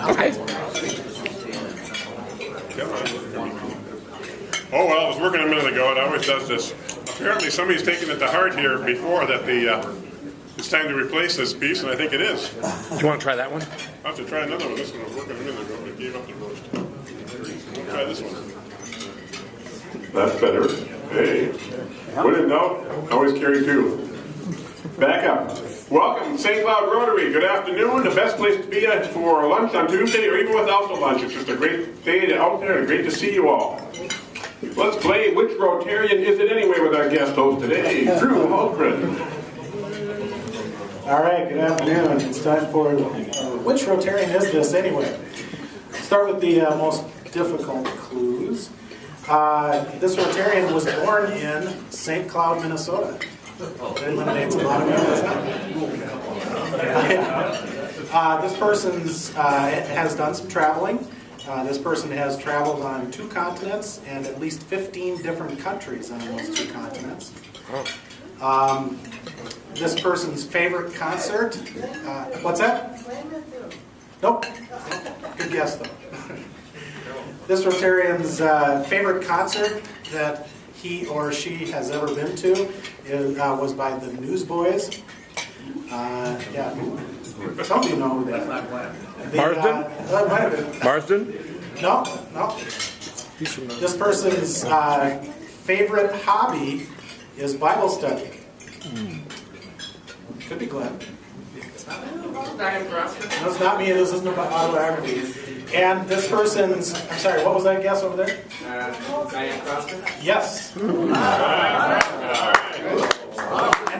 Okay. Oh, well, I was working a minute ago. It always does this. Apparently somebody's taken it to heart here before that it's time to replace this piece, and I think it is. Do you want to try that one? I'll have to try another one. This one was working a minute ago, but gave up the roast. We'll try this one. That's better. Hey. When in doubt, always carry two. Back up. Welcome, St. Cloud Rotary. Good afternoon. The best place to be at for lunch on Tuesday, or even without the lunch. It's just a great day out there and great to see you all. Let's play Which Rotarian Is It Anyway with our guest host today, Drew Hultgren. All right, good afternoon. It's time for Which Rotarian Is This Anyway? Start with the most difficult clues. This Rotarian was born in St. Cloud, Minnesota. That eliminates a lot of people. This person has done some traveling. This person has traveled on 2 continents and at least 15 different countries on those 2 continents. This person's favorite concert, what's that? Nope. Good guess though. This Rotarian's favorite concert that he or she has ever been to was by the Newsboys. Yeah. Some of you know who that. Marsden? Might have been. Marsden? No. This person's favorite hobby is Bible study. Could be Glenn. It's not me. No, it's not me. This isn't about autobiography. And this person's, I'm sorry, what was that guess over there? Diane Crossman? Yes. And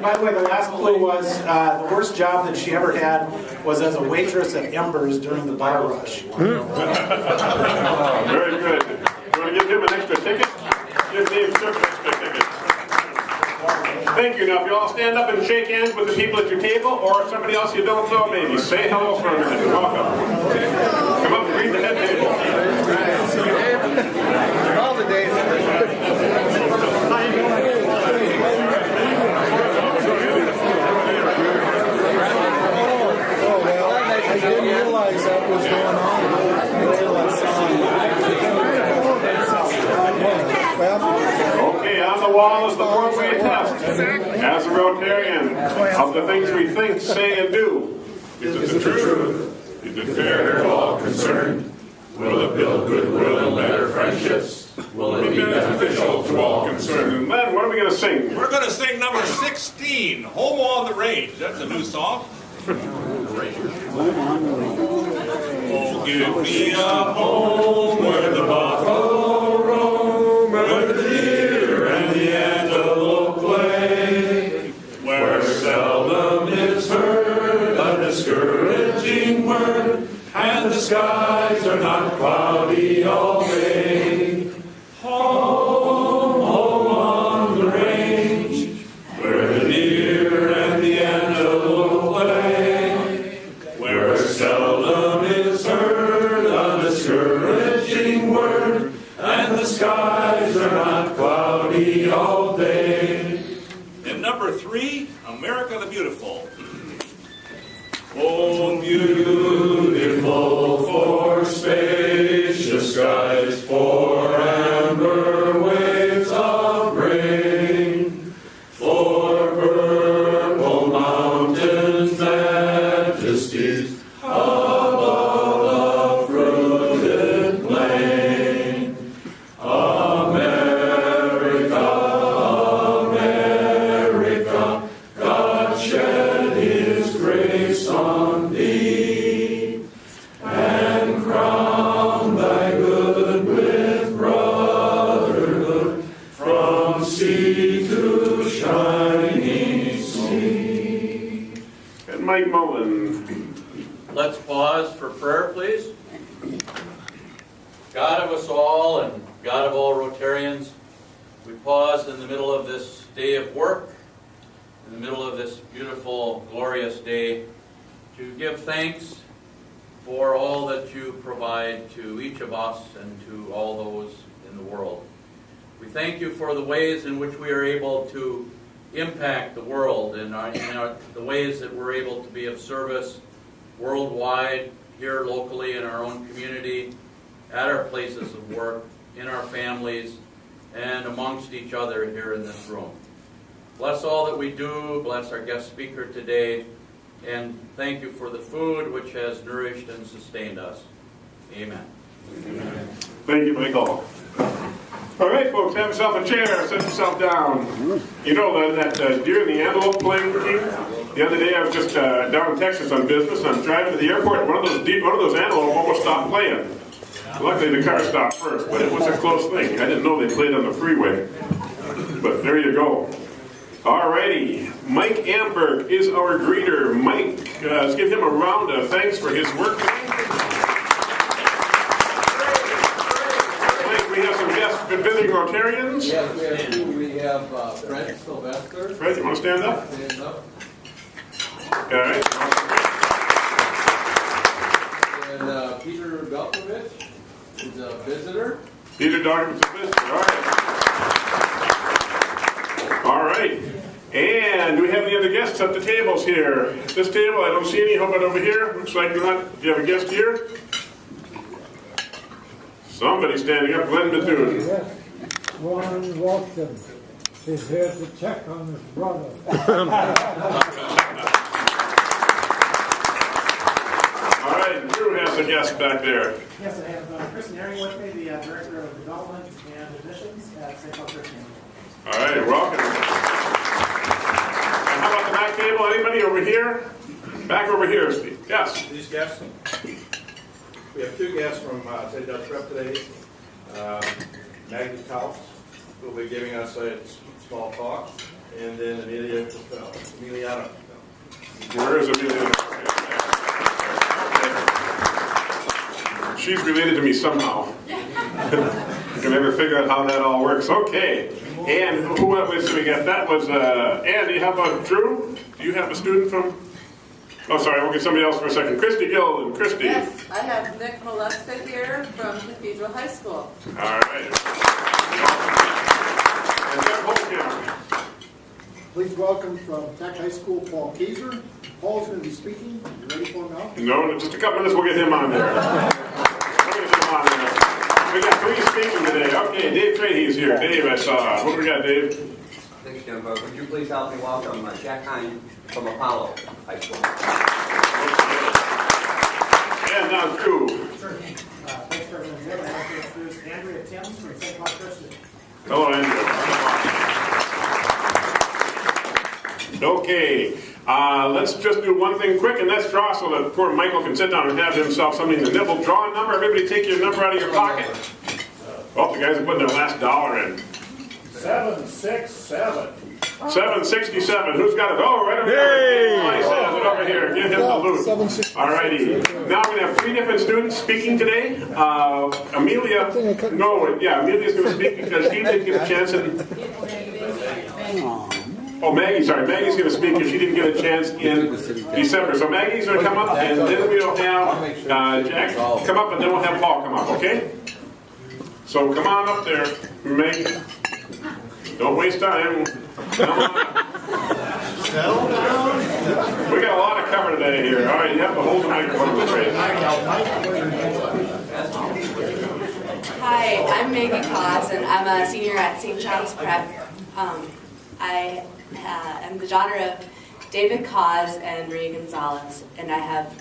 by the way, the last clue was the worst job that she ever had was as a waitress at Embers during the bar rush. Very good. You want to give him an extra ticket? Give Dave Cirque an extra ticket. Thank you. Now, if you all stand up and shake hands with the people at your table, or somebody else you don't know, maybe say hello for a minute. Welcome. Come up and greet the head table. All the days. I didn't realize that was going on until I saw it. Okay, on the wall is the 4-way test. As a Rotarian, of the things we think, say, and do. Is it the truth? Is it fair to all concerned? Will it build goodwill and better friendships? Will it be beneficial to all concerned? And then, what are we going to sing? We're going to sing number 16, Home on the Range. That's a new song. Oh, give me a home where the buffalo roam, where the deer and the antelope play, where seldom is heard a discouraging word, and the skies are not cloudy all day. Home, home on the range, where the deer and the antelope play, where seldom is heard a discouraging word, and the skies are not cloudy all day. And number 3, America the Beautiful. Oh, beautiful for spacious skies, for amber waves of rain, for purple mountains, majesties above the fruited plain. America, America, God shed His grace on thee, and crown thy good with brotherhood, from sea to shining sea. And Mike Mullen. Let's pause for prayer, please. God of us all and God of all Rotarians, we pause in the middle of this day of work, in the middle of this beautiful, glorious day, to give thanks for all that you provide to each of us and to all those in the world. We thank you for the ways in which we are able to impact the world and the ways that we're able to be of service worldwide here locally in our own community, at our places of work, in our families, and amongst each other here in this room. Bless all that we do, bless our guest speaker today, and thank you for the food which has nourished and sustained us. Amen. Thank you, Michael. All right, folks, have yourself a chair, sit yourself down. You know that deer and the antelope playing game? The other day I was just down in Texas on business, and I'm driving to the airport, and one of those antelope almost stopped playing. Luckily the car stopped first, but it was a close thing. I didn't know they played on the freeway. But there you go. All righty, Mike Amberg is our greeter. Mike, let's give him a round of thanks for his work today. We have some guests visiting Rotarians. Yes, we have Fred Sylvester. Fred, you want to stand up? Stand up. All right. And Peter Belkovich is a visitor. Peter Dawkins is a visitor. All right. All right. And we have the other guests at the tables here. This table, I don't see any. How about over here? Looks like not. Do you have a guest here? Somebody standing up, Glenn Bethune. Yes, Ron Walton is here to check on his brother. All right, Drew has a guest back there. Yes, I have Chris Neri with me, the Director of Development and Admissions at St. Paul Christian. All right, welcome. And how about the back table? Anybody over here? Back over here, Steve. Yes. These guests, we have two guests from St. Dutch Prep today. Maggie Kaufs will be giving us a small talk, and then Emiliana. Where is Amelia? She's related to me somehow. I can never figure out how that all works. Okay. And who else we got? That was Andy. How about Drew? Do you have a student from? Oh, sorry. We'll get somebody else for a second. Christy Gill and Christy. Yes, I have Nick Molesta here from Cathedral High School. All right. And Jeff Holcamp. Please welcome from Tech High School, Paul Kaiser. Paul's going to be speaking. You ready for him now? No, in just a couple minutes we'll get him on there. We got three speaking today. Okay, Dave Trahey's here. Dave, I saw. What do we got, Dave? Thanks, Jim. Would you please help me welcome Jack Hine from Apollo High School. And now Drew. Sure. Thanks, President Jim. I'd like to introduce Andrea Timms from St. Paul Christian. Hello, Andrew. Okay, let's just do one thing quick, and that's draw so that poor Michael can sit down and have himself something to nibble. Draw a number. Everybody take your number out of your pocket. Oh, the guys are putting their last dollar in. 767. 767. Who's got it? Oh, right over here. Nice, has it over here. Give him the loot. All righty. Now we're going to have three different students speaking today. Amelia, Amelia's going to speak because she didn't get a chance in. Oh, Maggie, sorry. Maggie's going to speak because she didn't get a chance in December. So Maggie's going to come up, and then we'll have Jack come up, and then we'll have Paul come up, okay? So come on up there, Maggie. Don't waste time. Come on. Settle down. We got a lot of cover today here. All right, you have to hold the microphone straight. Hi, I'm Maggie Cause, and I'm a senior at St. John's Prep. I am the daughter of David Cause and Marie Gonzalez, and I have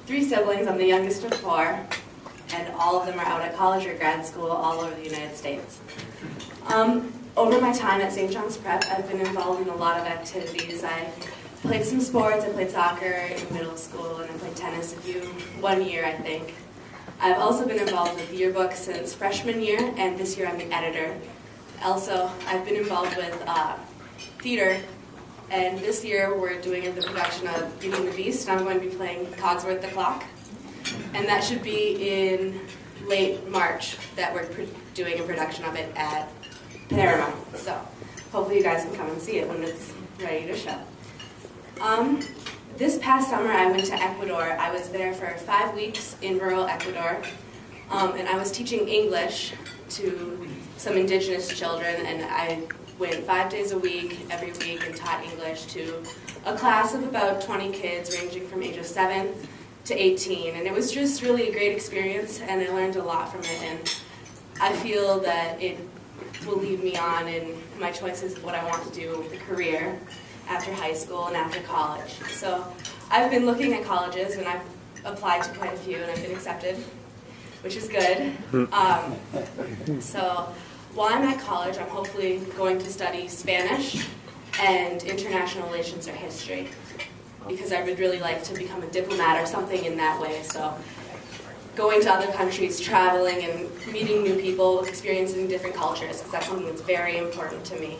3 siblings. I'm the youngest of 4, and all of them are out at college or grad school all over the United States. Over my time at St. John's Prep, I've been involved in a lot of activities. I played some sports. I played soccer in middle school, and I played tennis 1 year, I think. I've also been involved with yearbook since freshman year, and this year I'm the editor. Also, I've been involved with theater, and this year we're doing the production of Beauty and the Beast, and I'm going to be playing Cogsworth the Clock. And that should be in late March that we're doing a production of it at Paramount. So hopefully you guys can come and see it when it's ready to show. This past summer I went to Ecuador. I was there for 5 weeks in rural Ecuador, and I was teaching English to some indigenous children, and I went 5 days a week, every week, and taught English to a class of about 20 kids ranging from ages 7 to 18, and it was just really a great experience, and I learned a lot from it, and I feel that it will lead me on in my choices of what I want to do with a career after high school and after college. So I've been looking at colleges, and I've applied to quite a few, and I've been accepted, which is good. So while I'm at college, I'm hopefully going to study Spanish and international relations or history, because I would really like to become a diplomat or something in that way. So going to other countries, traveling and meeting new people, experiencing different cultures, because that's something that's very important to me.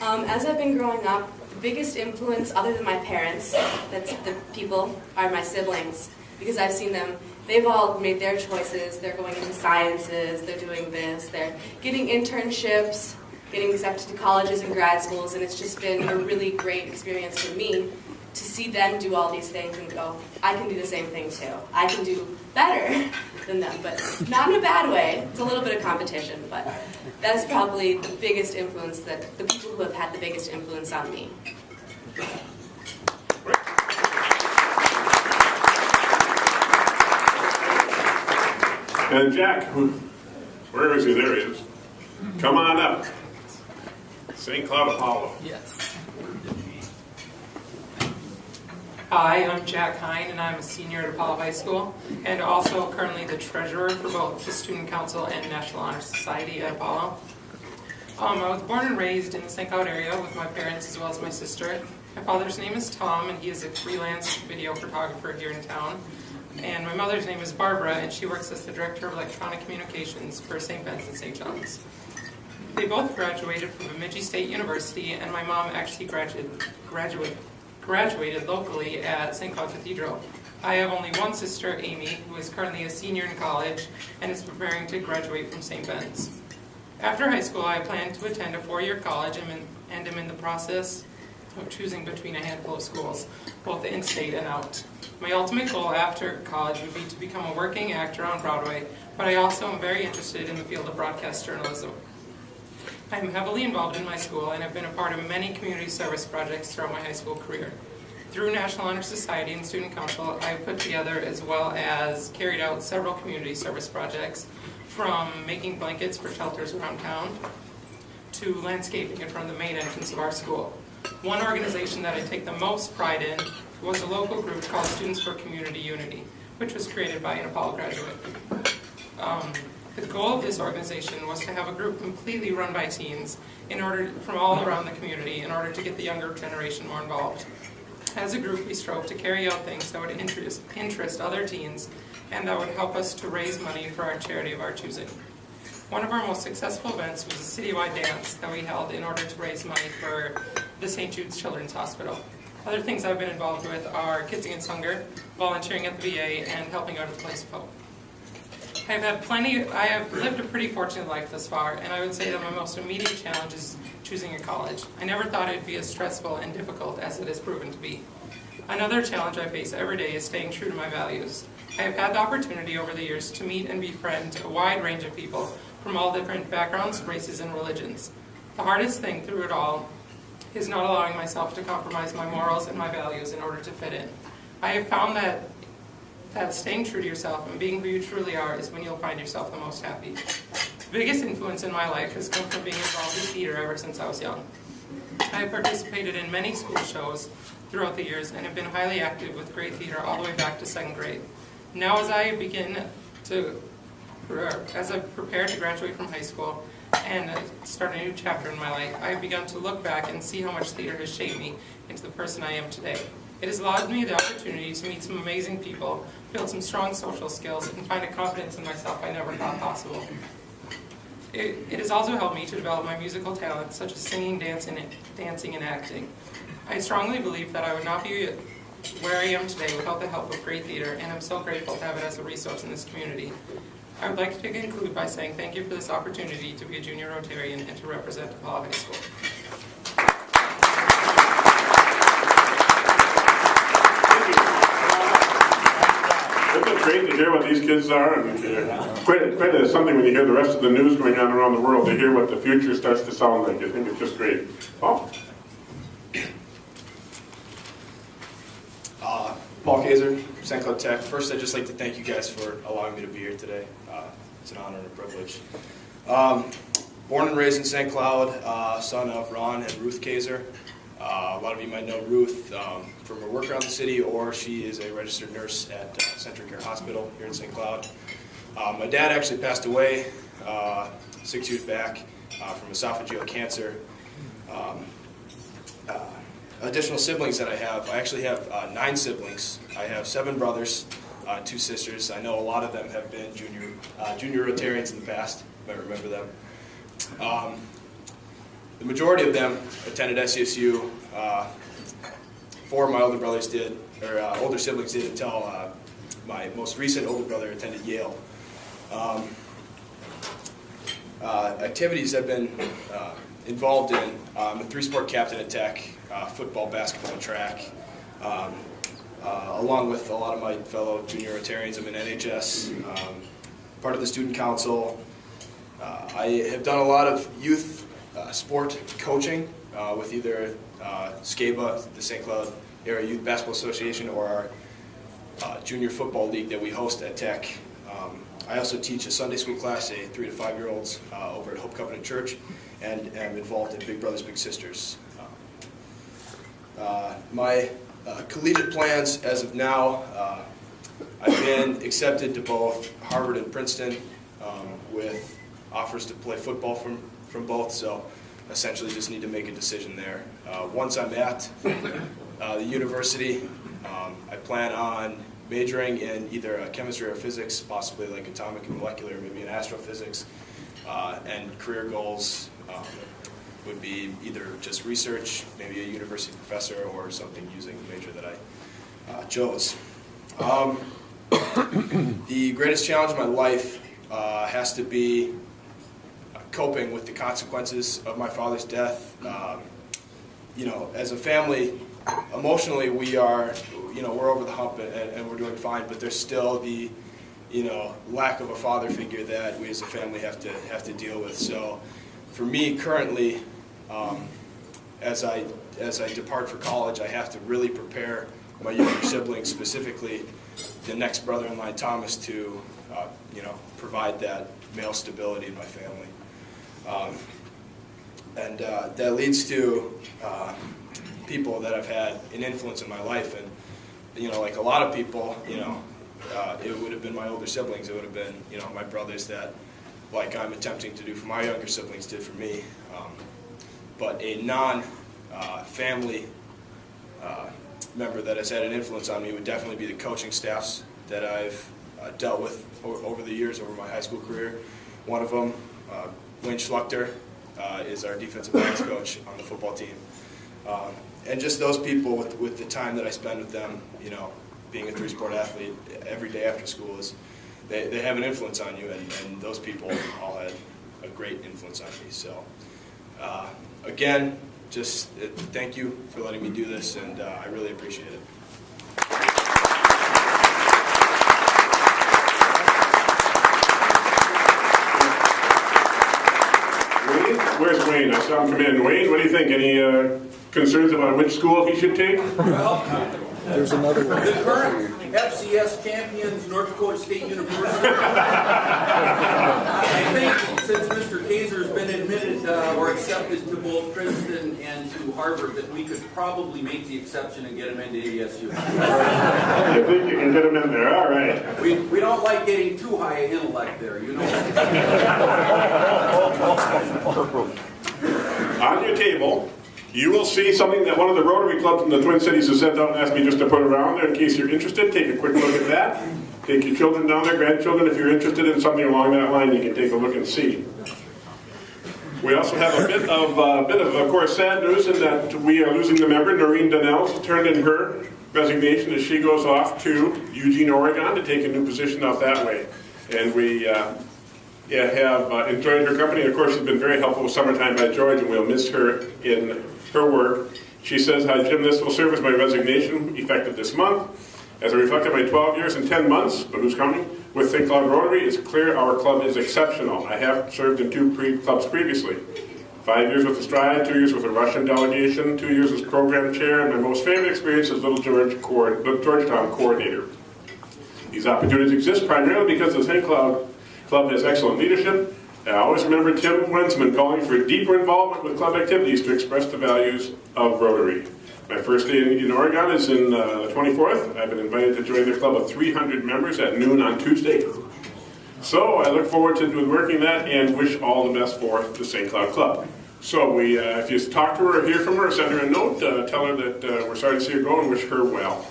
As I've been growing up, the biggest influence, other than my parents, that's the people, are my siblings, because I've seen them. They've all made their choices. They're going into sciences, they're doing this, they're getting internships, getting accepted to colleges and grad schools, and it's just been a really great experience for me to see them do all these things and go, I can do the same thing too. I can do better than them, but not in a bad way. It's a little bit of competition, but that's probably the biggest influence, that the people who have had the biggest influence on me. And Jack, where is he? There he is. Come on up. St. Cloud Apollo. Yes. Hi, I'm Jack Hine, and I'm a senior at Apollo High School, and also currently the treasurer for both the Student Council and National Honor Society at Apollo. I was born and raised in the St. Cloud area with my parents as well as my sister. My father's name is Tom, and he is a freelance video photographer here in town. And my mother's name is Barbara, and she works as the Director of Electronic Communications for St. Ben's and St. John's. They both graduated from Bemidji State University, and my mom actually graduated locally at St. Cloud Cathedral. I have only one sister, Amy, who is currently a senior in college and is preparing to graduate from St. Ben's. After high school, I plan to attend a 4-year college and am in the process of choosing between a handful of schools, both in-state and out. My ultimate goal after college would be to become a working actor on Broadway, but I also am very interested in the field of broadcast journalism. I am heavily involved in my school and have been a part of many community service projects throughout my high school career. Through National Honor Society and Student Council, I have put together as well as carried out several community service projects, from making blankets for shelters around town to landscaping in front of the main entrance of our school. One organization that I take the most pride in was a local group called Students for Community Unity, which was created by an Apollo graduate. The goal of this organization was to have a group completely run by teens from all around the community in order to get the younger generation more involved. As a group, we strove to carry out things that would interest other teens and that would help us to raise money for our charity of our choosing. One of our most successful events was a citywide dance that we held in order to raise money for the St. Jude's Children's Hospital. Other things I've been involved with are Kids Against Hunger, volunteering at the VA, and helping out at the Place of Hope. I have lived a pretty fortunate life thus far, and I would say that my most immediate challenge is choosing a college. I never thought it would be as stressful and difficult as it has proven to be. Another challenge I face every day is staying true to my values. I have had the opportunity over the years to meet and befriend a wide range of people from all different backgrounds, races, and religions. The hardest thing through it all is not allowing myself to compromise my morals and my values in order to fit in. I have found that staying true to yourself and being who you truly are is when you'll find yourself the most happy. The biggest influence in my life has come from being involved in theater ever since I was young. I have participated in many school shows throughout the years and have been highly active with grade theater all the way back to 2nd grade. Now as I prepare to graduate from high school and start a new chapter in my life, I have begun to look back and see how much theater has shaped me into the person I am today. It has allowed me the opportunity to meet some amazing people, build some strong social skills, and find a confidence in myself I never thought possible. It has also helped me to develop my musical talents, such as singing, dancing, and acting. I strongly believe that I would not be where I am today without the help of great theater, and I'm so grateful to have it as a resource in this community. I would like to conclude by saying thank you for this opportunity to be a junior Rotarian and to represent Apollo High School. Isn't it great to hear what these kids are? And quite something when you hear the rest of the news going on around the world, to hear what the future starts to sound like. I think it's just great. Paul Kaiser, St. Cloud Tech. First, I'd just like to thank you guys for allowing me to be here today. It's an honor and a privilege. Born and raised in St. Cloud, son of Ron and Ruth Kaiser. A lot of you might know Ruth from her work around the city, or she is a registered nurse at Central Care Hospital here in St. Cloud. My dad actually passed away 6 years back from esophageal cancer. Additional siblings that I actually have 9 siblings. I have 7 brothers, 2 sisters. I know a lot of them have been junior Rotarians in the past. You might remember them. The majority of them attended SCSU. 4 of my older brothers did, or older siblings did, until my most recent older brother attended Yale. Activities I've been involved in. I'm a 3-sport captain at Tech, football, basketball, and track. Along with a lot of my fellow junior Rotarians, I'm in NHS, part of the student council. I have done a lot of youth sport coaching with either SCABA, the St. Cloud Area Youth Basketball Association, or our junior football league that we host at Tech. I also teach a Sunday school class, 3 to 5 year olds, over at Hope Covenant Church, and am involved in Big Brothers Big Sisters. My collegiate plans as of now, I've been accepted to both Harvard and Princeton with offers to play football from both, so essentially just need to make a decision there. Once I'm at the university, I plan on majoring in either chemistry or physics, possibly like atomic and molecular, maybe in astrophysics, and career goals would be either just research, maybe a university professor, or something using the major that I chose. The greatest challenge in my life has to be coping with the consequences of my father's death. You know, as a family, emotionally we are, we're over the hump and we're doing fine, but there's still the, lack of a father figure that we as a family have to deal with. So for me currently, as I depart for college, I have to really prepare my younger siblings, specifically the next brother in line, Thomas, to provide that male stability in my family. And that leads to people that have had an influence in my life, and like a lot of people, it would have been my older siblings. It would have been my brothers that, like I'm attempting to do for my younger siblings, did for me. But a non-family member that has had an influence on me would definitely be the coaching staffs that I've dealt with over the years, over my high school career. One of them, Wayne Schluchter, is our defensive backs coach on the football team. And just those people, with the time that I spend with them, being a 3-sport athlete every day after school, they have an influence on you, and those people all had a great influence on me. So again, just thank you for letting me do this, and I really appreciate it. Where's Wayne? I saw him come in. Wayne, what do you think? Any concerns about which school he should take? Well, there's another one. The current FCS champions, North Dakota State University. I think since Mr. Kaiser has been admitted or accepted to both Princeton and to Harvard, that we could probably make the exception and get him into ASU. You think you can get him in there? All right. We don't like getting too high an intellect there, On your table, you will see something that one of the Rotary clubs in the Twin Cities has sent out and asked me just to put around there in case you're interested. Take a quick look at that. Take your children down there, grandchildren. If you're interested in something along that line, you can take a look and see. We also have a bit of course, sad news in that we are losing the member. Noreen Donnell has turned in her resignation as she goes off to Eugene, Oregon, to take a new position out that way. And we have enjoyed her company. Of course, she's been very helpful with Summertime by George, and we'll miss her in her work. She says, "Hi Jim, this will serve as my resignation effective this month. As I reflect on my 12 years and 10 months, but who's counting, with St. Cloud Rotary, it's clear our club is exceptional. I have served in 2 clubs previously. 5 years with the Stride, 2 years with the Russian delegation, 2 years as program chair, and my most favorite experience as Little Georgetown coordinator. These opportunities exist primarily because the St. Cloud Club has excellent leadership. I always remember Tim Wensman calling for deeper involvement with club activities to express the values of Rotary. My first day in Oregon is in the 24th. I've been invited to join their club of 300 members at noon on Tuesday. So I look forward to working that and wish all the best for the St. Cloud Club. So if you talk to her or hear from her, send her a note, tell her that we're sorry to see her go and wish her well.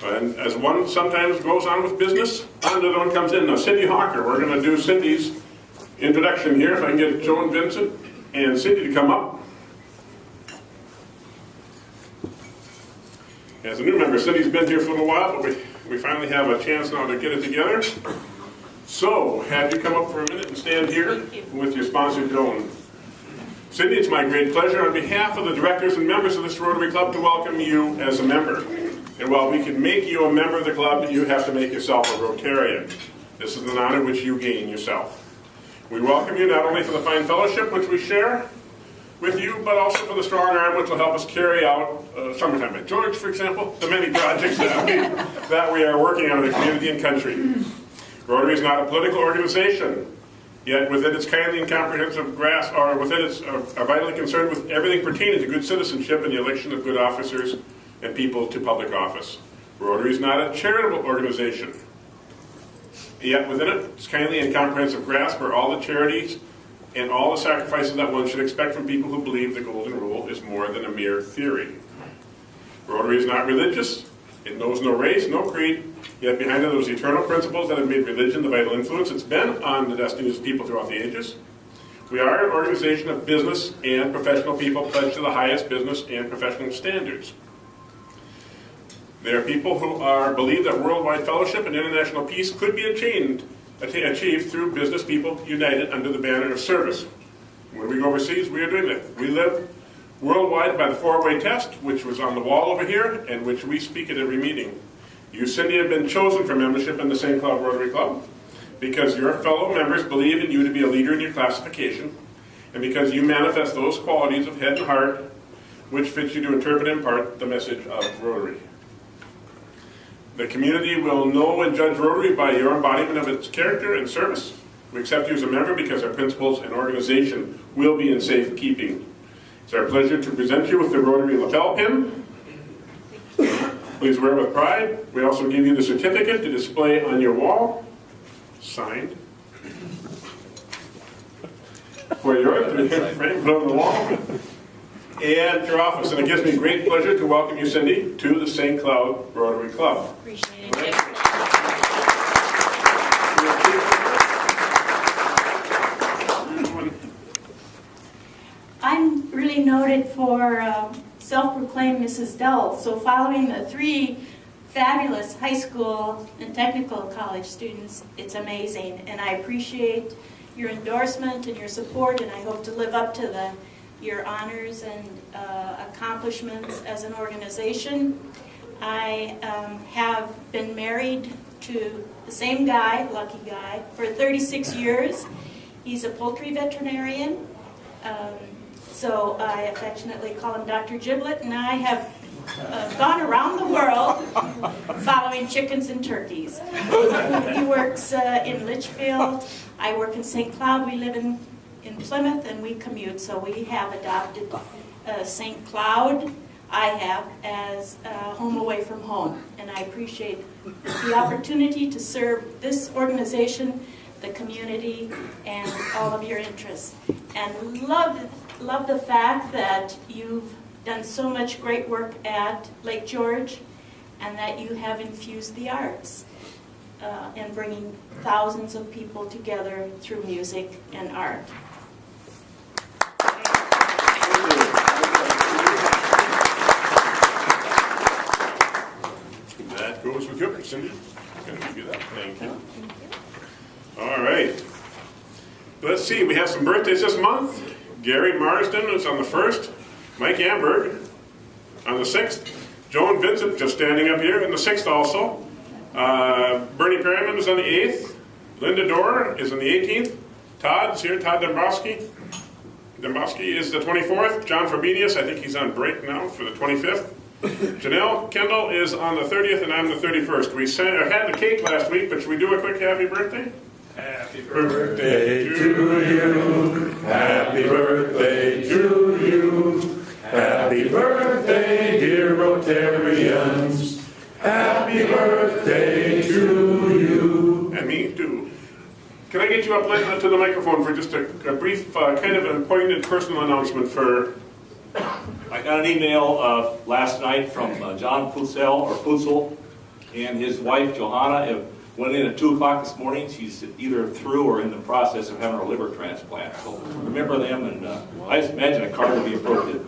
And as one sometimes goes on with business, another one comes in. Now Cindy Hawker, we're going to do Cindy's introduction here. If I can get Joe and Vincent and Cindy to come up. As a new member, Cindy's been here for a little while, but we finally have a chance now to get it together. So, have you come up for a minute and stand here with your sponsor, Joan. Cindy, it's my great pleasure on behalf of the directors and members of this Rotary Club to welcome you as a member. And while we can make you a member of the club, you have to make yourself a Rotarian. This is an honor which you gain yourself. We welcome you not only for the fine fellowship which we share with you, but also for the strong arm which will help us carry out Summertime at George, for example, the many projects that we are working on in the community and country. Rotary is not a political organization, yet within its kindly and comprehensive grasp, or within its are vitally concerned with everything pertaining to good citizenship and the election of good officers and people to public office. Rotary is not a charitable organization, yet within its kindly and comprehensive grasp are all the charities and all the sacrifices that one should expect from people who believe the golden rule is more than a mere theory. Rotary is not religious. It knows no race, no creed, yet behind it are those eternal principles that have made religion the vital influence it's been on the destinies of people throughout the ages. We are an organization of business and professional people pledged to the highest business and professional standards. There are people who believe that worldwide fellowship and international peace could be achieved through business people united under the banner of service. When we go overseas, we are doing that. We live worldwide by the four-way test, which was on the wall over here, and which we speak at every meeting. You, Cindy, have been chosen for membership in the St. Cloud Rotary Club because your fellow members believe in you to be a leader in your classification, and because you manifest those qualities of head and heart which fit you to interpret and impart the message of Rotary. The community will know and judge Rotary by your embodiment of its character and service. We accept you as a member because our principles and organization will be in safe keeping. It's our pleasure to present you with the Rotary lapel pin. Please wear it with pride. We also give you the certificate to display on your wall, signed. For yours, frame, put on the wall. And your office. And it gives me great pleasure to welcome you, Cindy, to the St. Cloud Rotary Club. Appreciate it. I'm really noted for self-proclaimed Mrs. Dell. So following the 3 fabulous high school and technical college students, it's amazing. And I appreciate your endorsement and your support, and I hope to live up to your honors and accomplishments as an organization. I have been married to the same guy, lucky guy, for 36 years. He's a poultry veterinarian, so I affectionately call him Dr. Giblet, and I have gone around the world following chickens and turkeys. He works in Litchfield. I work in St. Cloud. We live in Plymouth, and we commute, so we have adopted St. Cloud, I have, as home away from home. And I appreciate the opportunity to serve this organization, the community, and all of your interests. And love the fact that you've done so much great work at Lake George, and that you have infused the arts in bringing thousands of people together through music and art. That goes with you, Cindy. I'm going to give you that. Thank you. All right. Let's see. We have some birthdays this month. Gary Marsden is on the 1st. Mike Amberg on the 6th. Joan Vincent just standing up here on the 6th also. Bernie Perryman is on the 8th. Linda Dorr is on the 18th. Todd's here. Todd Dombrowski is the 24th. John Fabinius, I think he's on break now for the 25th. Janelle Kendall is on the 30th and I'm the 31st. We had the cake last week, but should we do a quick happy birthday? Happy birthday to you. Happy birthday to you. Happy birthday, dear Rotarians. Happy birthday to you. And me too. Can I get you up to the microphone for just a brief, kind of an important personal announcement for... I got an email last night from John Putzel and his wife Johanna. Went in at 2 o'clock this morning. She's either through or in the process of having a liver transplant. So remember them, and I just imagine a card would be appropriate.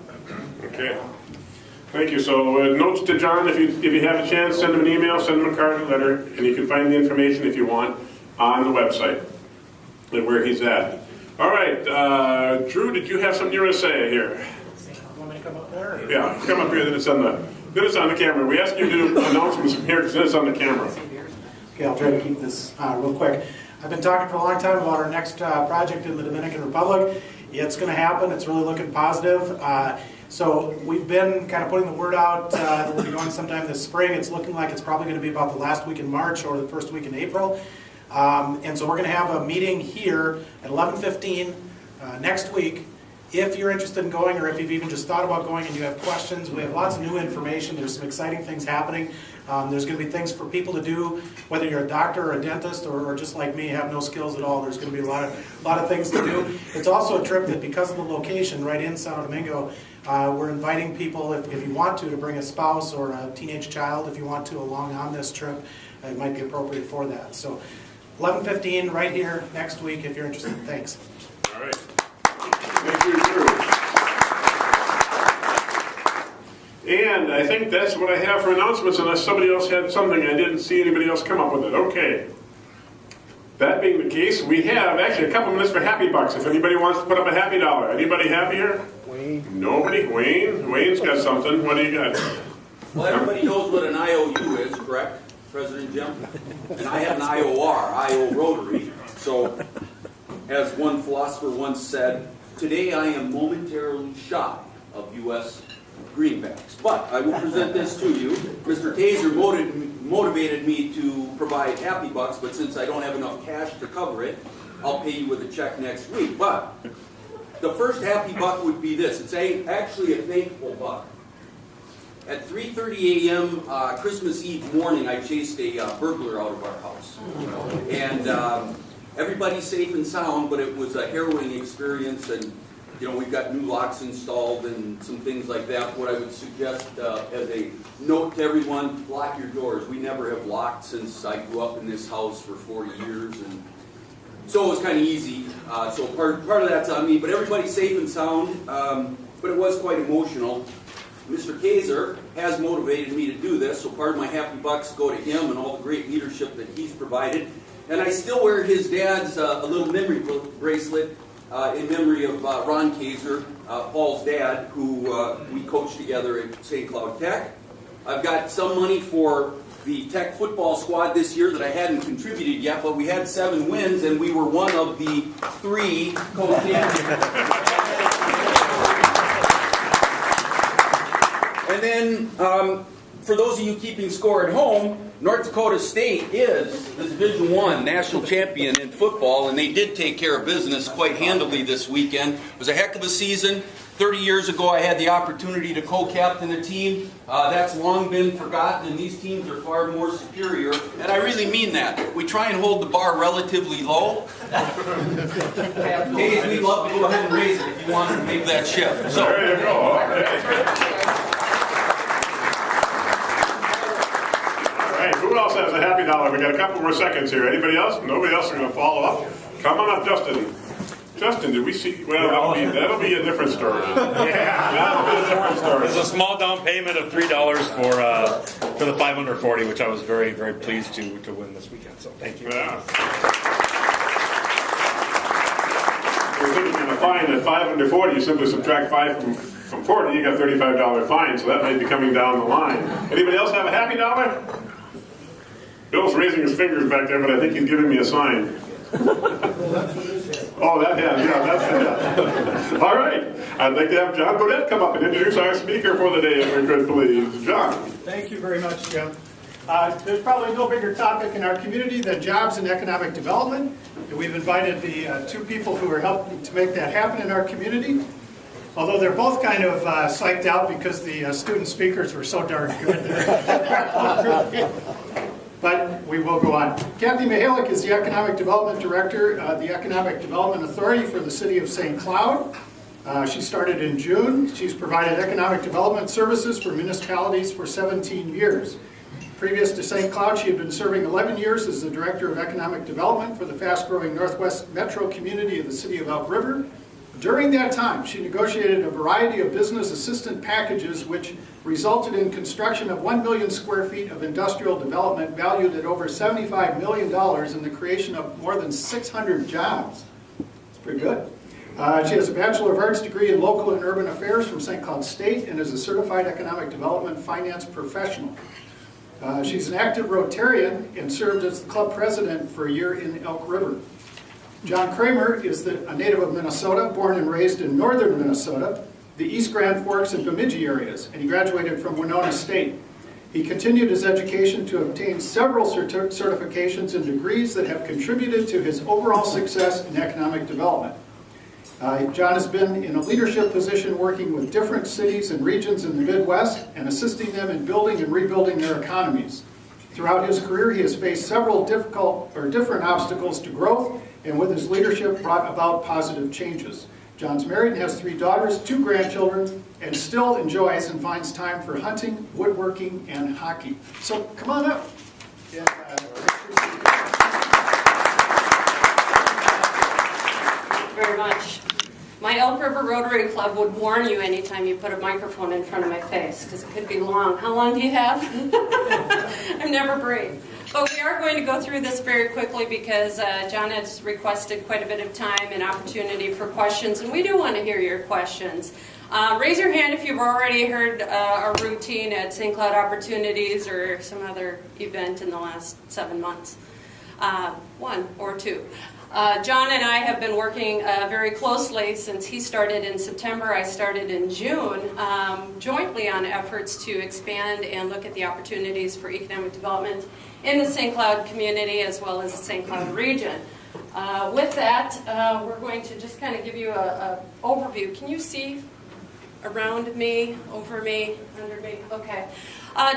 Okay. Thank you. So notes to John, if you have a chance, send him an email, send him a card and letter, and you can find the information if you want on the website and where he's at. All right, Drew, did you have something you were going to say here? Want me to come up there? Yeah, come up here. Then it's on the camera. We ask you to do announcements from here because then it's on the camera. Okay, I'll try to keep this real quick. I've been talking for a long time about our next project in the Dominican Republic. It's going to happen. It's really looking positive. So we've been kind of putting the word out that we'll be going sometime this spring. It's looking like it's probably going to be about the last week in March or the first week in April. And so we're going to have a meeting here at 11:15 next week. If you're interested in going, or if you've even just thought about going and you have questions, we have lots of new information. There's some exciting things happening. There's going to be things for people to do, whether you're a doctor or a dentist or just like me, have no skills at all. There's going to be a lot of things to do. It's also a trip that, because of the location right in Santo Domingo, we're inviting people, if you want to bring a spouse or a teenage child, if you want to, along on this trip. It might be appropriate for that. So 11:15 right here next week if you're interested. Thanks. All right. Thank you, Drew. And I think that's what I have for announcements, unless somebody else had something. I didn't see anybody else come up with it. Okay. That being the case, we have actually a couple minutes for happy bucks. If anybody wants to put up a happy dollar. Anybody happy here? Wayne. Nobody? Wayne? Wayne's got something. What do you got? Well, everybody knows what an IOU is, correct, President Jim? And I have an IOR, IO Rotary. So, as one philosopher once said, today I am momentarily shy of U.S. greenbacks. But I will present this to you. Mr. Taser motivated me to provide happy bucks, but since I don't have enough cash to cover it, I'll pay you with a check next week. But the first happy buck would be this. It's actually a thankful buck. At 3:30 a.m. Christmas Eve morning, I chased a burglar out of our house. And everybody's safe and sound, but it was a harrowing experience. And we've got new locks installed and some things like that. What I would suggest as a note to everyone, lock your doors. We never have locked since I grew up in this house for 40 years. And so it was kind of easy. So part of that's on me. But everybody's safe and sound. But it was quite emotional. Mr. Kaiser has motivated me to do this, so part of my happy bucks go to him and all the great leadership that he's provided. And I still wear his dad's a little memory bracelet in memory of Ron Kaiser, Paul's dad, who we coached together at St. Cloud Tech. I've got some money for the Tech football squad this year that I hadn't contributed yet, but we had 7 wins, and we were one of the 3 co-champions. And then, for those of you keeping score at home, North Dakota State is the Division I national champion in football, and they did take care of business quite handily this weekend. It was a heck of a season. 30 years ago, I had the opportunity to co-captain a team. That's long been forgotten, and these teams are far more superior. And I really mean that. We try and hold the bar relatively low. Hey, we'd love to go ahead and raise it if you want to make that shift. So, there you go. Okay. Who else has a happy dollar? We got a couple more seconds here. Anybody else? Nobody else is going to follow up. Come on up, Justin. Justin, did we see? Well, that'll be a different story. Yeah, that'll be a different story. There's a small down payment of $3 for the 540, which I was very, very pleased to win this weekend. So thank you. Yeah. We're thinking of a fine at 540. You simply subtract 5 from 40. You got $35 fine. So that might be coming down the line. Anybody else have a happy dollar? Bill's raising his fingers back there, but I think he's giving me a sign. Oh, that has, yeah, that's it. All right. I'd like to have John Bodette come up and introduce our speaker for the day, if we could, please. John. Thank you very much, Jim. There's probably no bigger topic in our community than jobs and economic development. And we've invited the two people who are helping to make that happen in our community. Although they're both kind of psyched out because the student speakers were so darn good there. But we will go on. Kathy Mihalik is the Economic Development Director of the Economic Development Authority for the City of St. Cloud. She started in June. She's provided economic development services for municipalities for 17 years. Previous to St. Cloud, she had been serving 11 years as the Director of Economic Development for the fast-growing Northwest Metro community of the City of Elk River. During that time, she negotiated a variety of business assistant packages which resulted in construction of 1 million square feet of industrial development valued at over $75 million and the creation of more than 600 jobs. It's pretty good. She has a Bachelor of Arts degree in Local and Urban Affairs from St. Cloud State and is a Certified Economic Development Finance Professional. She's an active Rotarian and served as the club president for a year in Elk River. John Kramer is a native of Minnesota, born and raised in northern Minnesota, the East Grand Forks and Bemidji areas, and he graduated from Winona State. He continued his education to obtain several certifications and degrees that have contributed to his overall success in economic development. John has been in a leadership position working with different cities and regions in the Midwest and assisting them in building and rebuilding their economies. Throughout his career, he has faced several different obstacles to growth, and with his leadership brought about positive changes. John's married and has 3 daughters, 2 grandchildren, and still enjoys and finds time for hunting, woodworking, and hockey. So come on up. And, Thank you very much. My Elk River Rotary Club would warn you anytime you put a microphone in front of my face, because it could be long. How long do you have? I'm never brave. But we are going to go through this very quickly because John has requested quite a bit of time and opportunity for questions, and we do want to hear your questions. Raise your hand if you've already heard our routine at St. Cloud Opportunities or some other event in the last 7 months. 1 or 2. John and I have been working very closely since he started in September. I started in June, jointly on efforts to expand and look at the opportunities for economic development in the St. Cloud community as well as the St. Cloud region. With that, we're going to just kind of give you an overview. Can you see around me, over me, under me? Okay.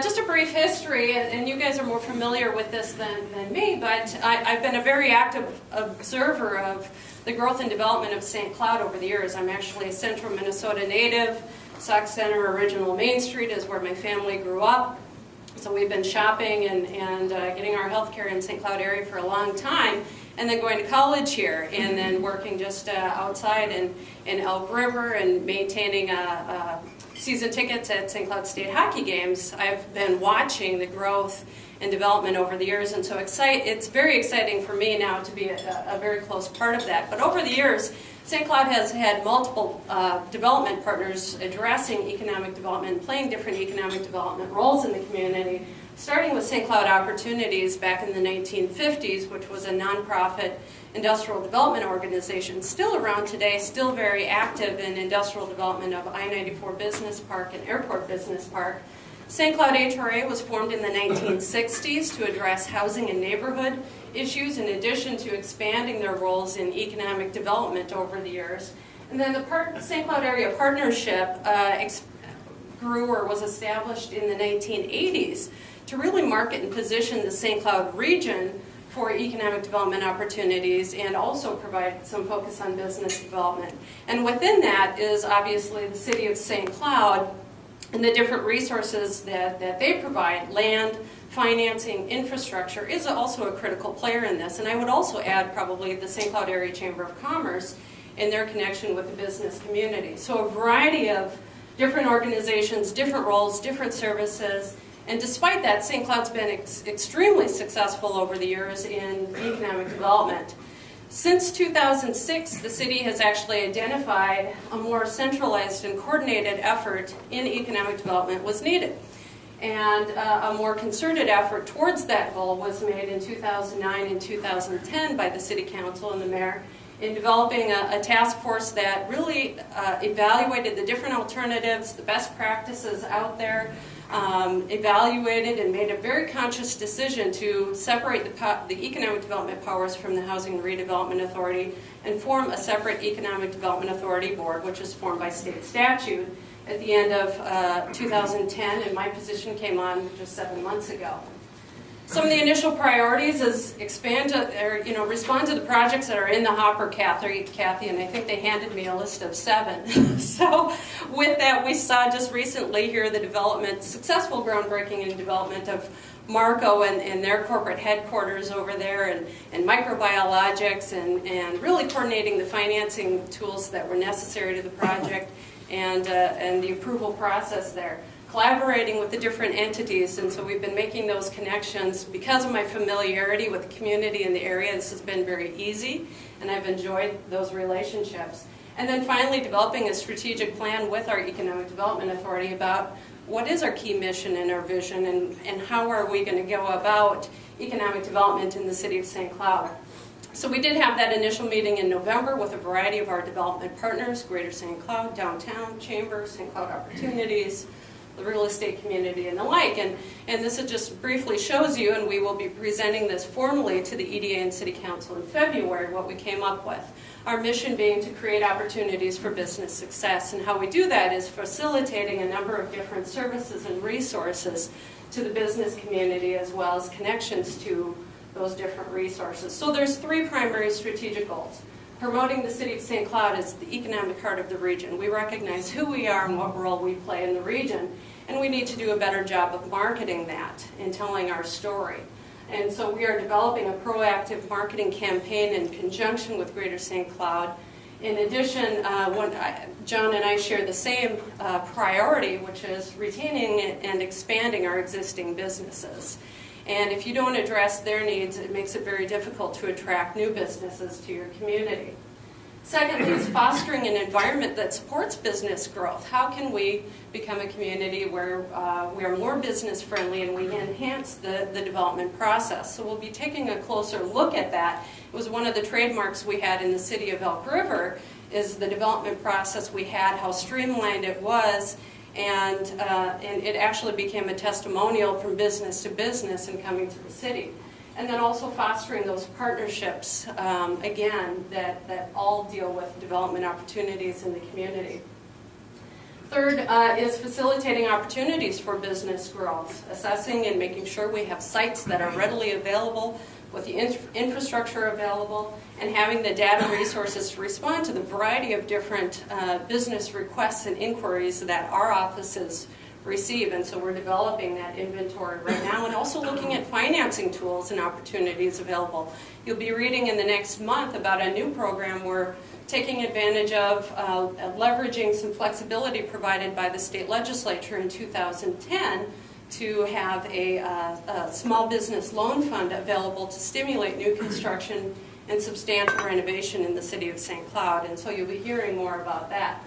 Just a brief history, and you guys are more familiar with this than me, but I've been a very active observer of the growth and development of St. Cloud over the years. I'm actually a central Minnesota native. Sauk Center, original Main Street is where my family grew up. So we've been shopping and getting our health care in St. Cloud area for a long time, and then going to college here, and then working just outside in Elk River and maintaining season tickets at St. Cloud State hockey games. I've been watching the growth and development over the years, and so it's very exciting for me now to be a very close part of that. But over the years, St. Cloud has had multiple development partners addressing economic development, playing different economic development roles in the community, starting with St. Cloud Opportunities back in the 1950s, which was a nonprofit industrial development organization, still around today, still very active in industrial development of I-94 Business Park and Airport Business Park. St. Cloud HRA was formed in the 1960s to address housing and neighborhood issues in addition to expanding their roles in economic development over the years. And then the St. Cloud Area Partnership grew or was established in the 1980s to really market and position the St. Cloud region for economic development opportunities and also provide some focus on business development. And within that is obviously the City of St. Cloud and the different resources that they provide. Land, financing, infrastructure is also a critical player in this. And I would also add probably the St. Cloud Area Chamber of Commerce in their connection with the business community. So a variety of different organizations, different roles, different services. And despite that, St. Cloud's been extremely successful over the years in economic development. Since 2006, the city has actually identified a more centralized and coordinated effort in economic development was needed. And a more concerted effort towards that goal was made in 2009 and 2010 by the City Council and the Mayor in developing a task force that really evaluated the different alternatives, the best practices out there, evaluated and made a very conscious decision to separate the economic development powers from the Housing and Redevelopment Authority and form a separate Economic Development Authority Board, which is formed by state statute at the end of 2010, and my position came on just 7 months ago. Some of the initial priorities is respond to the projects that are in the hopper, Kathy, and I think they handed me a list of 7. So with that, we saw just recently here the successful groundbreaking and development of Marco and their corporate headquarters over there, and microbiologics, and really coordinating the financing tools that were necessary to the project, and the approval process there. Collaborating with the different entities, and so we've been making those connections. Because of my familiarity with the community in the area, this has been very easy, and I've enjoyed those relationships. And then finally developing a strategic plan with our Economic Development Authority about what is our key mission and our vision, and how are we going to go about economic development in the city of St. Cloud. So we did have that initial meeting in November with a variety of our development partners, Greater St. Cloud, Downtown, Chamber, St. Cloud Opportunities, the real estate community, and the like. And this just briefly shows you, and we will be presenting this formally to the EDA and City Council in February, what we came up with. Our mission being to create opportunities for business success, and how we do that is facilitating a number of different services and resources to the business community, as well as connections to those different resources. So there's 3 primary strategic goals. Promoting the city of St. Cloud as the economic heart of the region. We recognize who we are and what role we play in the region, and we need to do a better job of marketing that and telling our story. And so we are developing a proactive marketing campaign in conjunction with Greater St. Cloud. In addition, John and I share the same priority, which is retaining and expanding our existing businesses. And if you don't address their needs, it makes it very difficult to attract new businesses to your community. Secondly, is fostering an environment that supports business growth. How can we become a community where we are more business friendly and we enhance the development process? So we'll be taking a closer look at that. It was one of the trademarks we had in the city of Elk River, is the development process we had, how streamlined it was, and it actually became a testimonial from business to business in coming to the city. And then also fostering those partnerships, again, that all deal with development opportunities in the community. Third is facilitating opportunities for business growth, assessing and making sure we have sites that are readily available, with the infrastructure available, and having the data resources to respond to the variety of different business requests and inquiries that our offices receive. And so we're developing that inventory right now, and also looking at financing tools and opportunities available. You'll be reading in the next month about a new program we're taking advantage of, leveraging some flexibility provided by the state legislature in 2010 to have a small business loan fund available to stimulate new construction and substantial renovation in the city of St. Cloud. And so you'll be hearing more about that.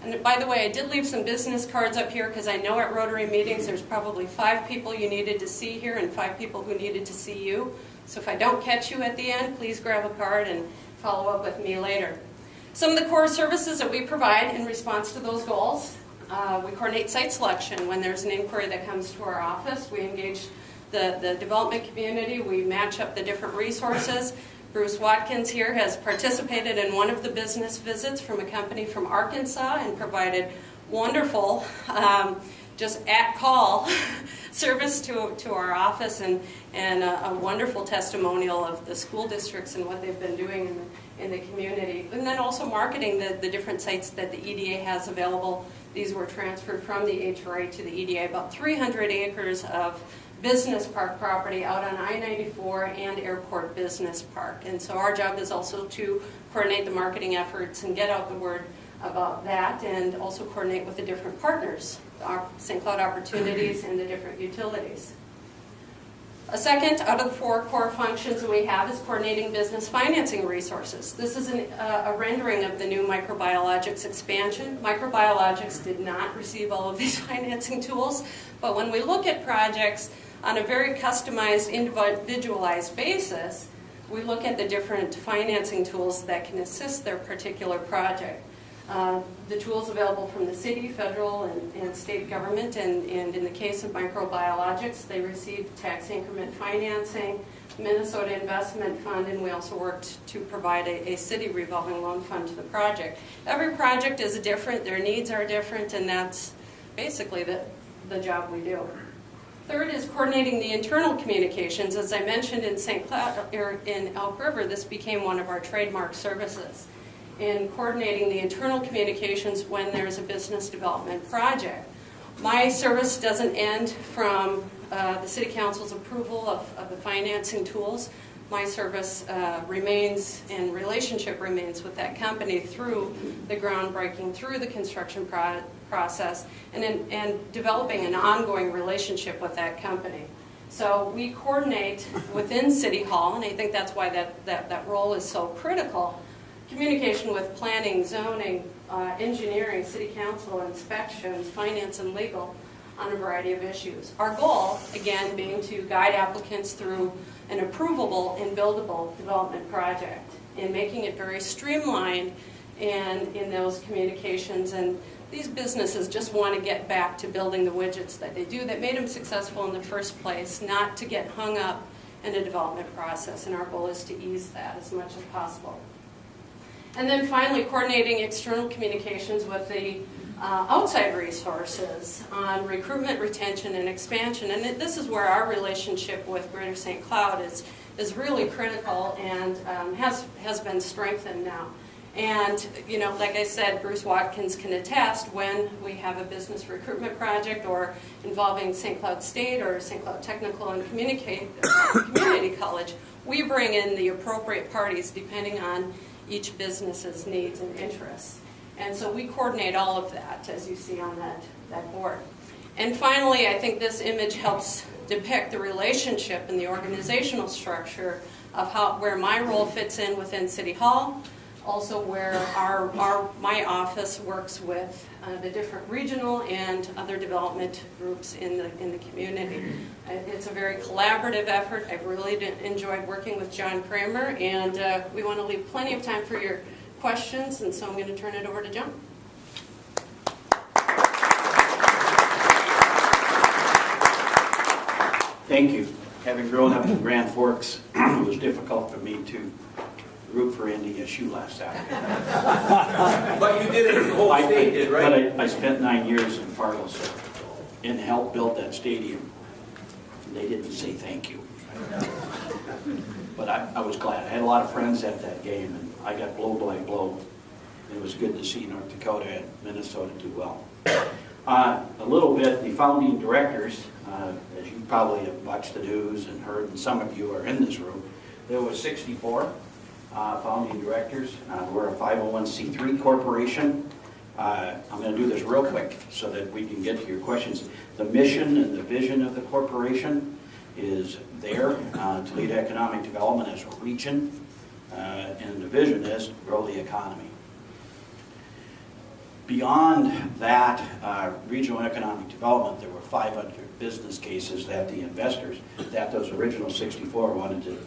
And by the way, I did leave some business cards up here, because I know at Rotary meetings there's probably 5 people you needed to see here and 5 people who needed to see you. So if I don't catch you at the end, please grab a card and follow up with me later. Some of the core services that we provide in response to those goals: we coordinate site selection. When there's an inquiry that comes to our office, we engage the development community. We match up the different resources. Bruce Watkins here has participated in one of the business visits from a company from Arkansas and provided wonderful, just at-call service to our office, and a wonderful testimonial of the school districts and what they've been doing in the community. And then also marketing the different sites that the EDA has available. These were transferred from the HRA to the EDA, about 300 acres of business park property out on I-94 and Airport Business Park. And so our job is also to coordinate the marketing efforts and get out the word about that, and also coordinate with the different partners, our St. Cloud Opportunities and the different utilities. A second out of the 4 core functions that we have is coordinating business financing resources. This is a rendering of the new microbiologics expansion. Microbiologics did not receive all of these financing tools, but when we look at projects on a very customized, individualized basis, we look at the different financing tools that can assist their particular project. The tools available from the city, federal, and state government, and in the case of microbiologics, they received tax increment financing, Minnesota Investment Fund, and we also worked to provide a city revolving loan fund to the project. Every project is different, their needs are different, and that's basically the job we do. Third is coordinating the internal communications. As I mentioned in St. Cloud, or in Elk River, this became one of our trademark services in coordinating the internal communications when there's a business development project. My service doesn't end from the City Council's approval of the financing tools. My service remains and relationship remains with that company through the groundbreaking, through the construction process, and developing an ongoing relationship with that company. So we coordinate within City Hall, and I think that's why that role is so critical. Communication with planning, zoning, engineering, city council, inspections, finance, and legal on a variety of issues. Our goal, again, being to guide applicants through an approvable and buildable development project and making it very streamlined and in those communications. And these businesses just want to get back to building the widgets that they do that made them successful in the first place, not to get hung up in a development process. And our goal is to ease that as much as possible. And then finally, coordinating external communications with the outside resources on recruitment, retention, and expansion. And this is where our relationship with Greater St. Cloud is really critical and has been strengthened now. And, you know, like I said, Bruce Watkins can attest when we have a business recruitment project or involving St. Cloud State or St. Cloud Technical and Community College, we bring in the appropriate parties depending on each business's needs and interests. And so we coordinate all of that, as you see on that board. And finally, I think this image helps depict the relationship and the organizational structure of where my role fits in within City Hall, also where my office works with the different regional and other development groups in the community. It's a very collaborative effort. I've really enjoyed working with John Kramer, and we want to leave plenty of time for your questions, and so I'm going to turn it over to John. Thank you. Having grown up in Grand Forks, it was difficult for me to root for NDSU last Saturday. But you did it in the whole state, did, right? But I spent 9 years in Fargo and helped build that stadium. They didn't say thank you. But I was glad. I had a lot of friends at that game, and I got blow by blow. It was good to see North Dakota and Minnesota do well. A little bit, the founding directors, as you probably have watched the news and heard, and some of you are in this room, there was 64 founding directors. We're a 501c3 corporation. I'm going to do this real quick so that we can get to your questions. The mission and the vision of the corporation is there to lead economic development as a region, and the vision is to grow the economy. Beyond that regional economic development, there were 500 business cases that the investors, that those original 64 wanted to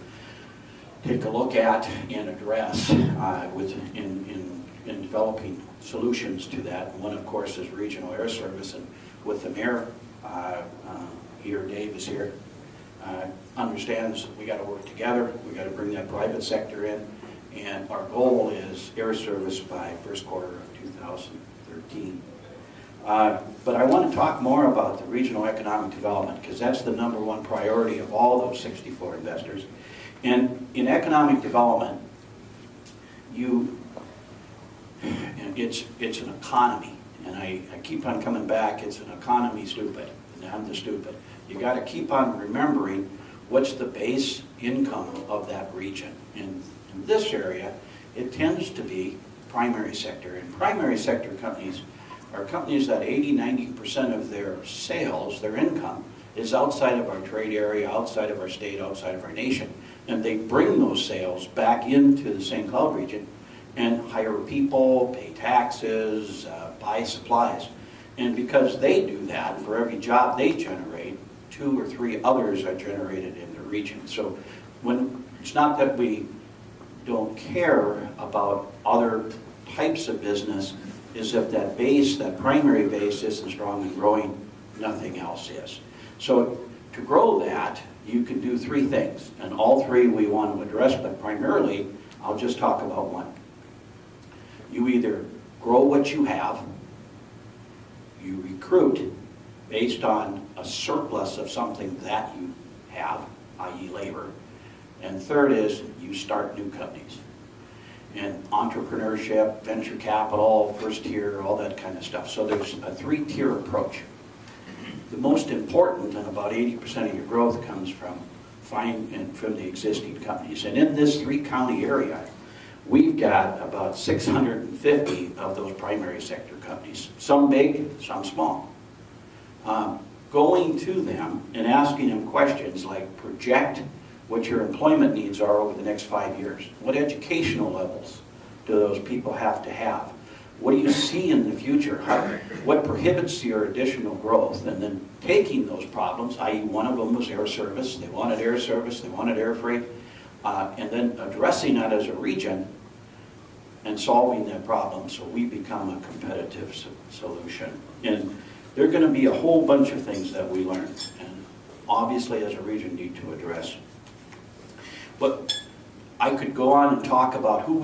take a look at and address in developing solutions to that. One, of course, is regional air service, and with the mayor here, Dave is here, understands we got to work together, we got to bring that private sector in, and our goal is air service by first quarter of 2013. But I want to talk more about the regional economic development, because that's the #1 priority of all those 64 investors. And in economic development, it's an economy, and I keep on coming back, it's an economy stupid, and I'm the stupid. You got to keep on remembering what's the base income of that region. And in this area, it tends to be primary sector, and primary sector companies are companies that 80–90% of their sales, their income, is outside of our trade area, outside of our state, outside of our nation. And they bring those sales back into the St. Cloud region and hire people, pay taxes, buy supplies. And because they do that, for every job they generate, 2 or 3 others are generated in the region. So when It's not that we don't care about other types of business, is if that base, that primary base isn't strong and growing, nothing else is. So to grow that, you can do three things, and all three we want to address, but primarily, I'll just talk about one. You either grow what you have, you recruit based on a surplus of something that you have, i.e. labor, and third is you start new companies. And entrepreneurship, venture capital, first tier, all that kind of stuff. So there's a three-tier approach. The most important, and about 80% of your growth, comes from the existing companies. And in this 3-county area, we've got about 650 of those primary sector companies. Some big, some small. Going to them and asking them questions like project what your employment needs are over the next 5 years. What educational levels do those people have to have? What do you see in the future? What prohibits your additional growth? And then taking those problems, i.e. one of them was air service, they wanted air service, they wanted air freight, and then addressing that as a region and solving that problem so we become a competitive solution. And there are going to be a whole bunch of things that we learn, and obviously as a region need to address. But I could go on and talk about who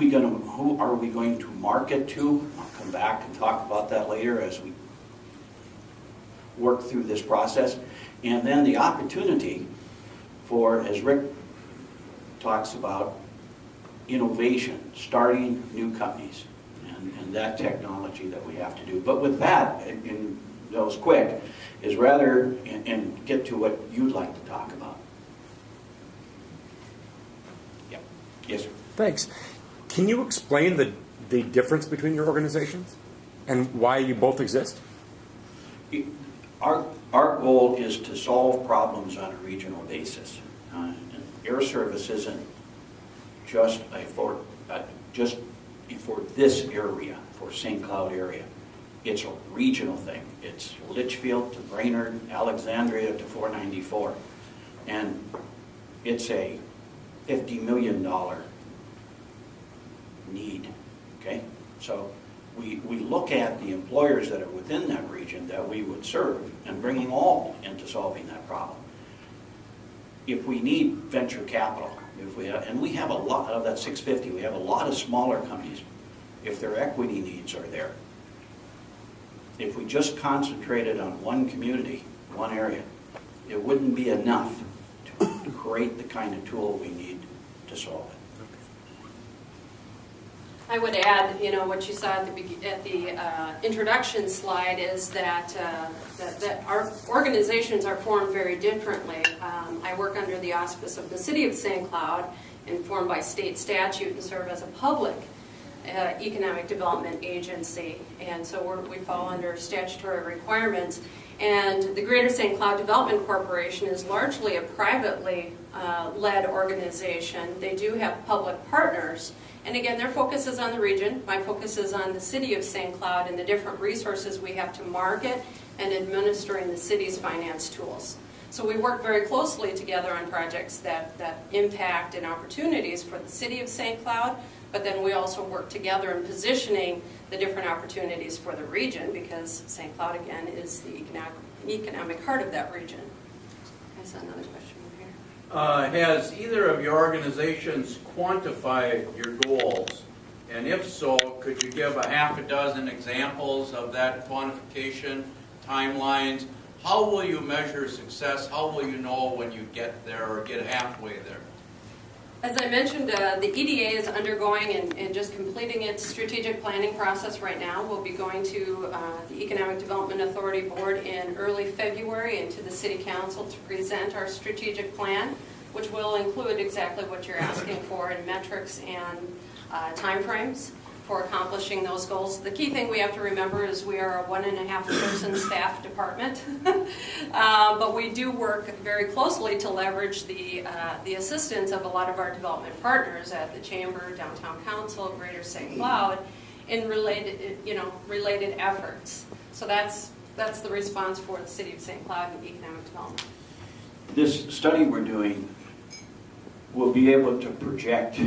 are we going to market to. I'll come back and talk about that later as we work through this process. And then the opportunity for, as Rick talks about, innovation, starting new companies, and that technology that we have to do. But with that, and that was quick, is rather, and get to what you'd like to talk about. Yes, sir. Thanks. Can you explain the difference between your organizations and why you both exist? Our goal is to solve problems on a regional basis. And air service isn't just for this area, for St. Cloud area. It's a regional thing. It's Litchfield to Brainerd, Alexandria to 494. And it's a $50 million need, okay? So we look at the employers that are within that region that we would serve and bringing all into solving that problem. If we need venture capital, and we have a lot of that 650, we have a lot of smaller companies, if their equity needs are there. If we just concentrated on one community, one area, it wouldn't be enough to create the kind of tool we need to solve it. I would add, what you saw at the introduction slide is that that our organizations are formed very differently. I work under the auspice of the City of St. Cloud, and formed by state statute and serve as a public economic development agency, and so we fall under statutory requirements. And the Greater St. Cloud Development Corporation is largely a privately led organization. They do have public partners, and again, their focus is on the region. My focus is on the City of St. Cloud and the different resources we have to market and administering the city's finance tools. So we work very closely together on projects that impact and opportunities for the City of St. Cloud, but then we also work together in positioning the different opportunities for the region, because St. Cloud, again, is the economic heart of that region. I saw another question over here. Has either of your organizations quantified your goals? And if so, could you give a half a dozen examples of that quantification, timelines? How will you measure success? How will you know when you get there or get halfway there? As I mentioned, the EDA is undergoing and just completing its strategic planning process right now. We'll be going to the Economic Development Authority Board in early February and to the City Council to present our strategic plan, which will include exactly what you're asking for in metrics and timeframes for accomplishing those goals. The key thing we have to remember is we are a 1.5 person staff department, but we do work very closely to leverage the assistance of a lot of our development partners at the Chamber, Downtown Council, Greater St. Cloud, in related efforts. So that's the response for the City of St. Cloud and economic development. This study we're doing we'll be able to project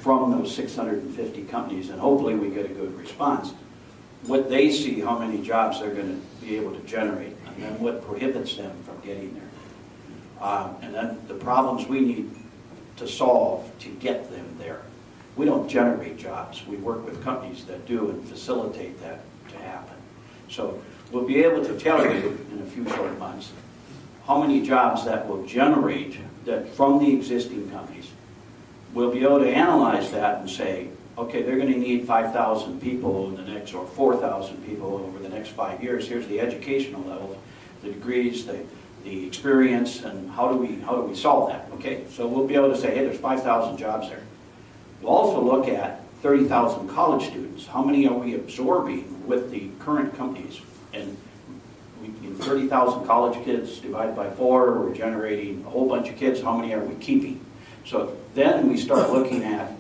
from those 650 companies, and hopefully we get a good response, what they see, how many jobs they're going to be able to generate, and then what prohibits them from getting there. And then the problems we need to solve to get them there. We don't generate jobs. We work with companies that do and facilitate that to happen. So we'll be able to tell you in a few short months how many jobs that will generate that from the existing companies. We'll be able to analyze that and say, okay, they're going to need 5,000 people in the next, or 4,000 people over the next 5 years. Here's the educational level, the degrees, the experience, and how do we solve that? Okay, so we'll be able to say, hey, there's 5,000 jobs there. We'll also look at 30,000 college students. How many are we absorbing with the current companies? And in 30,000 college kids divided by 4, we're generating a whole bunch of kids. How many are we keeping? So then we start looking at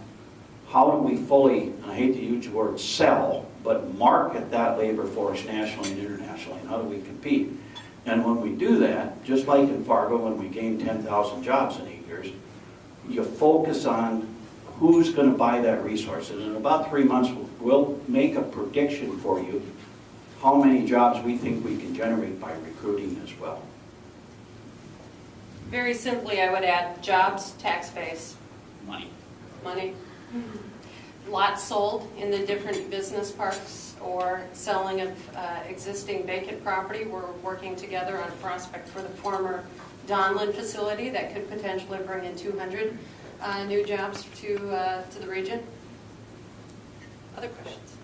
how do we fully, and I hate to use the word sell, but market that labor force nationally and internationally, and how do we compete? And when we do that, just like in Fargo, when we gained 10,000 jobs in 8 years, you focus on who's going to buy that resource. And in about 3 months, we'll make a prediction for you how many jobs we think we can generate by recruiting as well. Very simply, I would add jobs, tax base. Money. Money. Lots sold in the different business parks or selling of existing vacant property. We're working together on a prospect for the former Donlin facility that could potentially bring in 200 new jobs to the region. Other questions?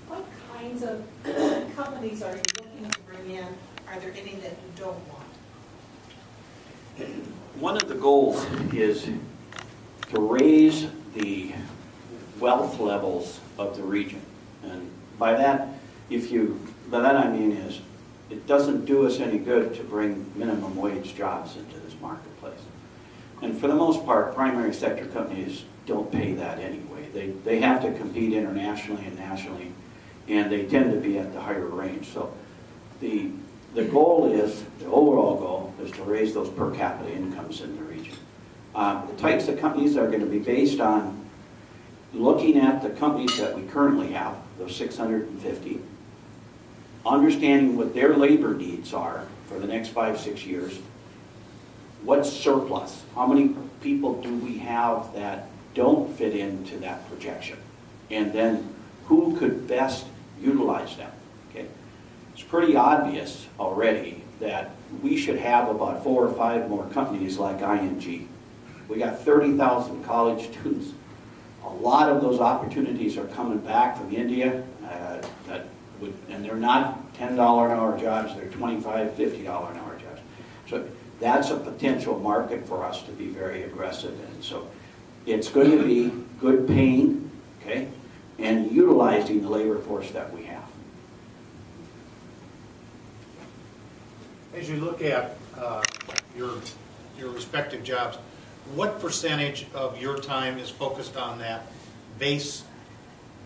What kinds of companies are you looking to bring in? Are there any that you don't want? One of the goals is to raise the wealth levels of the region. And by that I mean is, it doesn't do us any good to bring minimum wage jobs into this marketplace. And for the most part, primary sector companies don't pay that anyway. They have to compete internationally and nationally, and they tend to be at the higher range. So the goal is, the overall goal is to raise those per capita incomes in the region. The types of companies are going to be based on looking at the companies that we currently have, those 650, understanding what their labor needs are for the next 5-6 years. What's surplus? How many people do we have that don't fit into that projection? And then who could best utilize them? Okay. It's pretty obvious already that we should have about 4 or 5 more companies like ING. We got 30,000 college students. A lot of those opportunities are coming back from India, and they're not $10 an hour jobs, they're $25, $50 an hour jobs. So that's a potential market for us to be very aggressive in. So it's going to be good paying, okay, and utilizing the labor force that we have. As you look at your respective jobs, what percentage of your time is focused on that base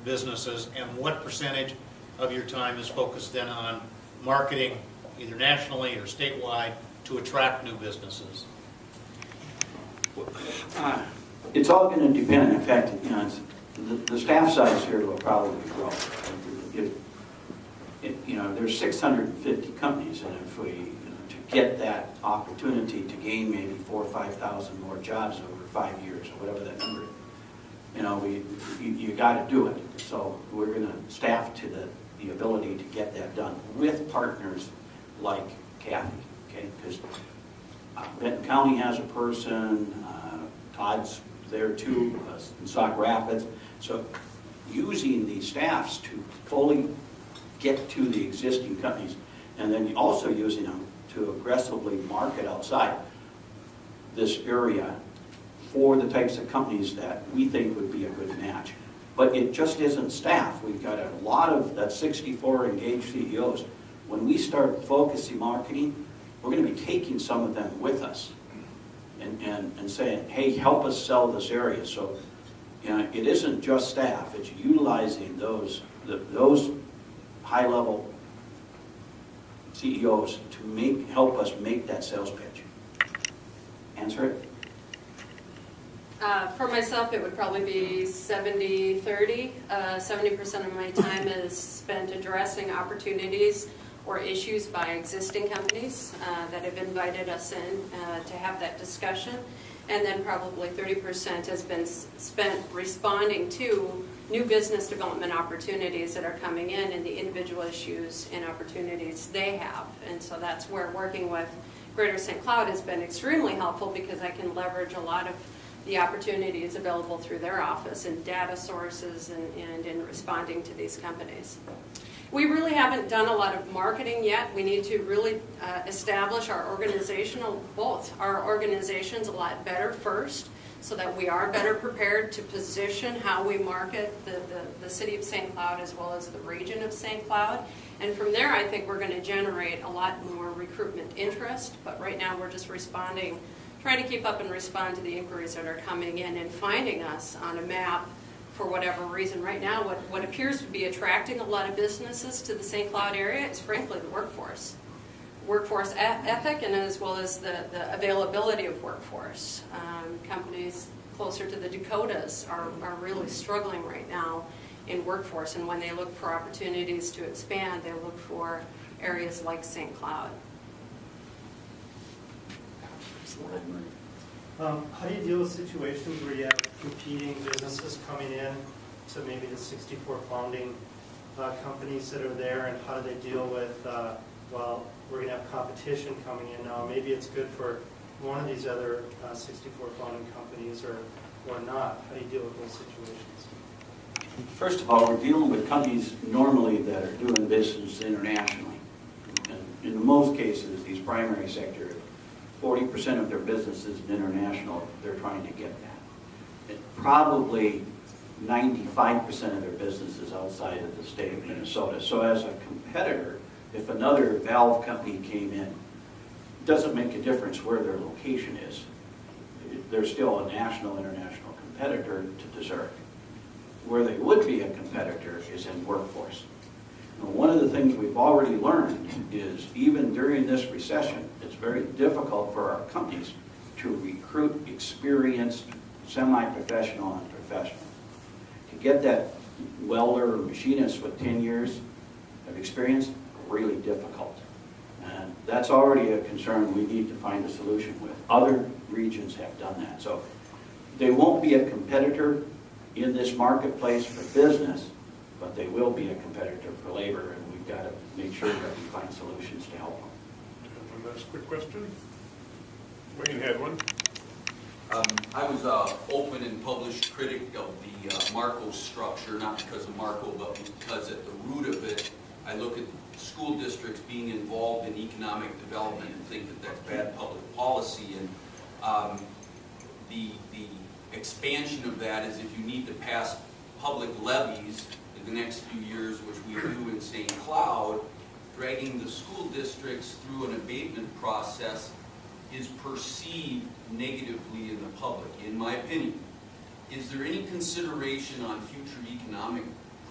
businesses, and what percentage of your time is focused then on marketing, either nationally or statewide, to attract new businesses? It's all going to depend. In fact, the staff size here will probably grow. There's 650 companies, and if we to get that opportunity to gain maybe 4,000 or 5,000 more jobs over 5 years, or whatever that number is, you got to do it. So we're going to staff to the ability to get that done with partners like Kathy, okay? Because Benton County has a person, Todd's there too, in Sauk Rapids. So using these staffs to fully get to the existing companies, and then also using them to aggressively market outside this area for the types of companies that we think would be a good match. But it just isn't staff. We've got a lot of that 64 engaged CEOs. When we start focusing marketing, we're going to be taking some of them with us and saying, hey, help us sell this area. So it isn't just staff. It's utilizing those high-level CEOs to help us make that sales pitch. Answer it? For myself, it would probably be 70-30. 70% of my time is spent addressing opportunities or issues by existing companies that have invited us in to have that discussion. And then probably 30% has been spent responding to new business development opportunities that are coming in and the individual issues and opportunities they have. And so that's where working with Greater St. Cloud has been extremely helpful, because I can leverage a lot of the opportunities available through their office and data sources and in responding to these companies. We really haven't done a lot of marketing yet. We need to really establish our both our organizations a lot better first, so that we are better prepared to position how we market the city of St. Cloud as well as the region of St. Cloud. And from there, I think we're going to generate a lot more recruitment interest. But right now, we're just responding, trying to keep up and respond to the inquiries that are coming in and finding us on a map for whatever reason. Right now, what appears to be attracting a lot of businesses to the St. Cloud area is frankly the workforce ethic, and as well as the availability of workforce. Companies closer to the Dakotas are really struggling right now in workforce, and when they look for opportunities to expand, they look for areas like St. Cloud. How do you deal with situations where you have competing businesses coming in to maybe the 64 founding companies that are there, and how do they deal with, well, we're going to have competition coming in now, maybe it's good for one of these other 64 founding companies or not? How do you deal with those situations? First of all, we're dealing with companies normally that are doing business internationally. And in most cases, these primary sectors, 40% of their business is international. They're trying to get that. And probably 95% of their business is outside of the state of Minnesota. So as a competitor, if another valve company came in, it doesn't make a difference where their location is. They're still a national, international competitor to Desert. Where they would be a competitor is in workforce. Now, one of the things we've already learned is even during this recession, it's very difficult for our companies to recruit experienced semi-professional and professional. To get that welder or machinist with 10 years of experience, really difficult. And that's already a concern we need to find a solution with. Other regions have done that. So they won't be a competitor in this marketplace for business, but they will be a competitor for labor, and we've got to make sure that we find solutions to help them. One last quick question. Wayne had one. I was an open and published critic of the Marco structure, not because of Marco, but because at the root of it, I look at school districts being involved in economic development and think that that's bad public policy. And the expansion of that is if you need to pass public levies in the next few years, which we do in St. Cloud, dragging the school districts through an abatement process is perceived negatively in the public, in my opinion. Is there any consideration on future economic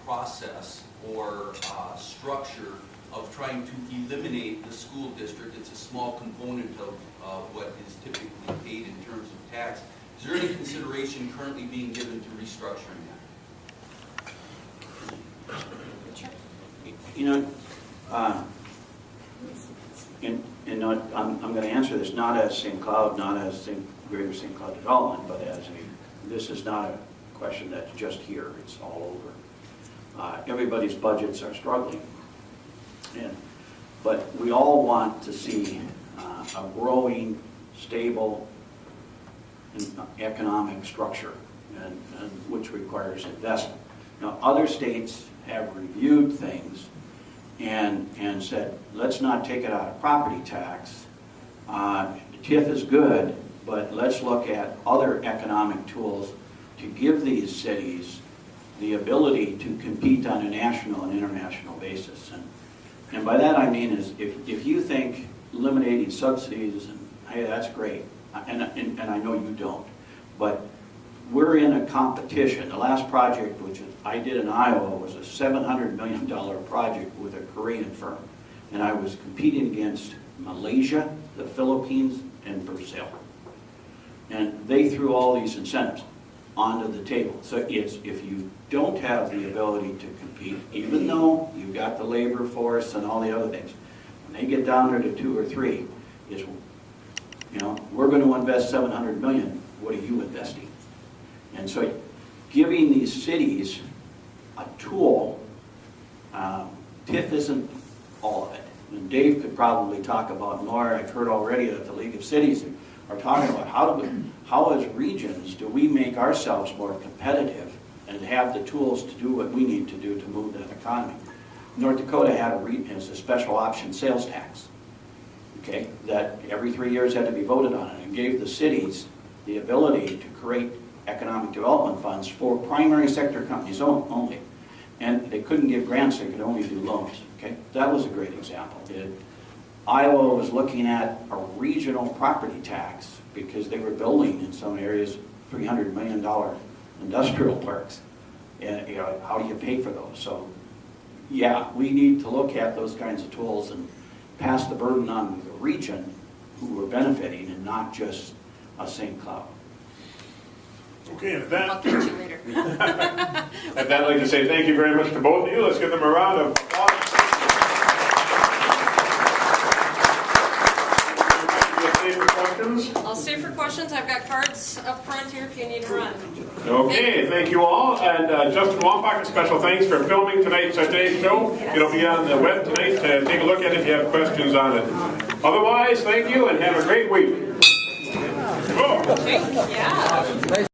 process or structure of trying to eliminate the school district? It's a small component of what is typically paid in terms of tax. Is there any consideration currently being given to restructuring that? You know, I'm going to answer this not as St. Cloud, not as Greater St. Cloud Development, but as this is not a question that's just here, it's all over. Everybody's budgets are struggling. But we all want to see a growing, stable economic structure, and which requires investment. Now, other states have reviewed things and said, let's not take it out of property tax. TIF is good, but let's look at other economic tools to give these cities the ability to compete on a national and international basis. And by that I mean is if you think eliminating subsidies, and hey, that's great, and I know you don't, but we're in a competition. The last project, which I did in Iowa, was a $700 million project with a Korean firm. And I was competing against Malaysia, the Philippines, and Brazil. And they threw all these incentives onto the table. So it's, if you don't have the ability to compete, even though you've got the labor force and all the other things, when they get down there to 2 or 3, is, you know, we're going to invest $700 million. What are you investing? And so giving these cities a tool, TIF isn't all of it. And Dave could probably talk about more. I've heard already that the League of Cities are talking about how as regions do we make ourselves more competitive and have the tools to do what we need to do to move that economy. North Dakota has a special option sales tax, okay, that every 3 years had to be voted on, and gave the cities the ability to create economic development funds for primary sector companies only. And they couldn't give grants, they could only do loans. Okay? That was a great example. Iowa was looking at a regional property tax because they were building in some areas $300 million industrial parks. And you know, how do you pay for those? So yeah, we need to look at those kinds of tools and pass the burden on the region who are benefiting and not just a St. Cloud. Okay, and with that, I'll catch you later. I'd like to say thank you very much to both of you. Let's give them a round of applause. I'll stay for questions. I've got cards up front here if you need to run. Okay, thank you all. And Justin Wampak, a special thanks for filming today's show. It'll be on the web tonight to take a look at it if you have questions on it. Otherwise, thank you and have a great week. Yeah.